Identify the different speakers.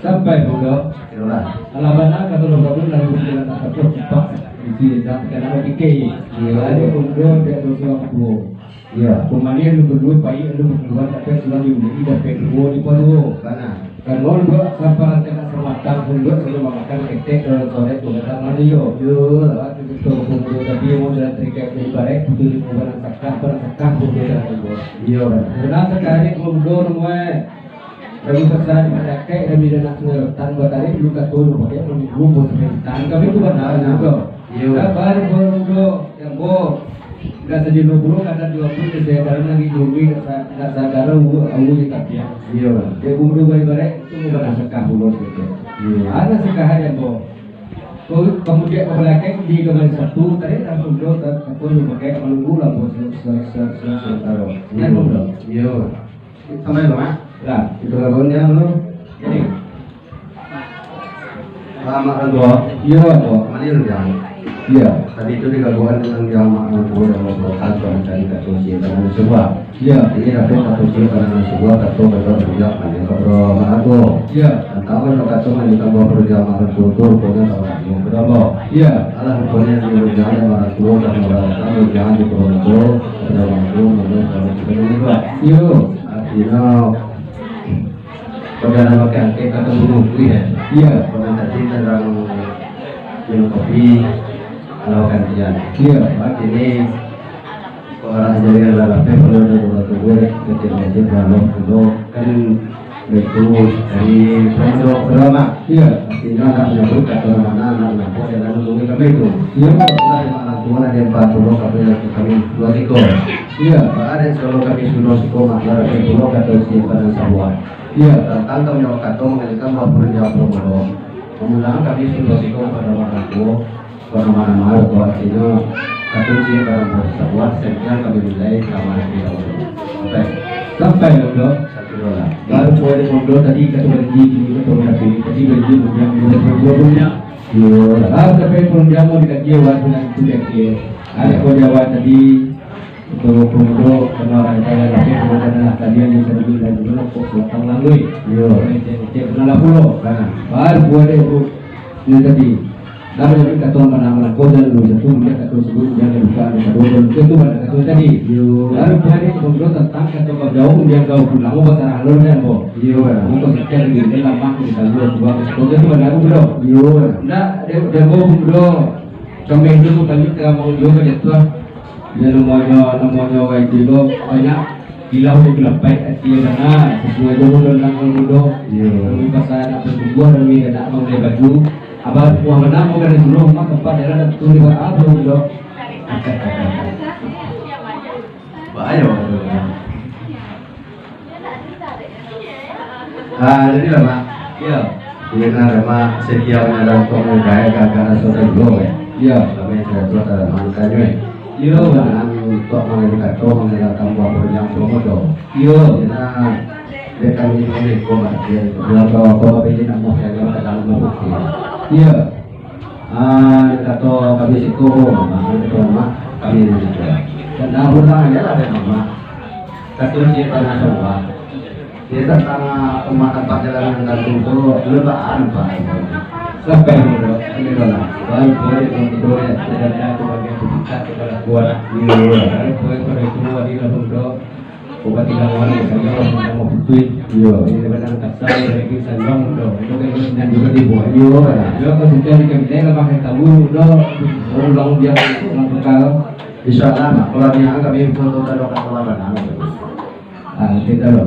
Speaker 1: Sampai dulu. Alamannya kata lo lalu kita tak cepat di karena dikei. Ada kunjung dia terus aku. Ya, kemudian lu berdua bayi lu berdua tapi selalu ini dapat dua di palu. Kan lo dua sampai nanti nak sematang kunjung sebelum makan ketek sore tu datang lagi yo. Yo, lewat itu kunjung tapi mau jalan trik ke barek itu barang sakah kunjung dah. Yo, benar sekali kunjung semua. Kami pesan mereka kami dah nak tan buat hari dulu kat dulu pakai belum tan kami tu benar juga. Kabar baru yang bo dah sedih dulu kata 20 saya dalam lagi dulu nak sadar aku kita dia. Dia bumbu baik-baik itu bukan sekah dulu gitu. Ada sekah yang bo. Kemudian belakang di kembali satu tadi dah dulu aku pakai menunggu lah bos selesai taruh. Kan dulu. Yo. Sampai lama. Lah, itu lagunya lo. Jadi. Lama kan gua. Iya, gua. Mana lu yang? Iya. Tadi itu digabungkan dengan jamaah gua yang mau kantor dan katusi dengan sebuah. Iya. Ini dapat katusi dengan sebuah katu berdoa kan kalau mana Iya. Dan tahu kalau katu menjadi buah perjamaah kultur punya sama yang berdoa. Iya. Allah punya di berjamaah mana tua dan orang berjamaah di Toronto ada waktu menurut kalau juga. Iya. Artinya pada nama kaki kata buku ya, iya. Pada tadi tentang minum kopi, kalau kajian, iya. Mak ini orang jadi adalah perlu ada gue kecil-kecil kalau kan itu dari pondok berapa, iya. Artinya anak menyebut kata mana anak nampak dan nunggu kami itu, iya. Anak tua ada 40 kami 23, iya. Ada selalu kami sudah sekolah maklar kami kata siapa sahabat. Iya, tentang kami kata mengenai bahwa perjalanan Probolog, menggunakan kami situasikan pada waktu pada mana-mana atau artinya kata siapa bersama sehingga kami mulai kamar di awal. Sampai dulu, baru boleh mundur tadi kata berhenti ini kata berhenti tadi berhenti yang berhubungnya. Yo, lalu sampai perjalanan mau dikaji waktu nanti dikaji. Ada kejawab tadi. Untuk penduduk orang kaya tapi kemudian kalian yang sedih dan dulu kok selatan lalu yo cek pernah pulau baru buat itu ini tadi lalu jadi kata mana kau dan lu satu dia kata sebut jangan lupa ada dua itu pada kata tadi yo lalu buat itu penduduk tentang kata kau jauh dia kau pulang mau bahasa halus dan bo yo untuk sekian gini lama kita dua kau itu pada aku bro yo ndak dia mau bro sampai itu kali kita mau yo berjatuh ya namanya wae dilo banyak bilang dia kelapet dia dana sesuai dulu dan dulu yo pasal apa sebuah demi ada mau dia baju abah buah mana mau kan dulu mak tempat daerah tu di apa dulu bahaya jadi lah mak ya ini kan mak setiap ada komunikasi kakak saudara dulu ya kami sudah ada makanya yo untuk mengenai kata mengenai buah berjam Probolog yo karena mereka ini koma dia bilang bahwa koma ini nak mau saya ke dalam bukti iya kata kami situ itu mak kami juga dan aku tanya ada nama kata siapa semua dia tentang pemakan perjalanan dan itu lebaran pak sampai dulu ini lah baru boleh untuk ya tidak ada bagian kita kepada buat ini boleh pada itu wadi lah untuk obat tidak wani saja orang mau butuh yo ini benar kasar lagi sanjang do itu kan juga dibuat yo kan sudah dikembalikan pakai tabu do ulang dia ulang bekal insyaallah kalau dia kami foto dan doa kita loh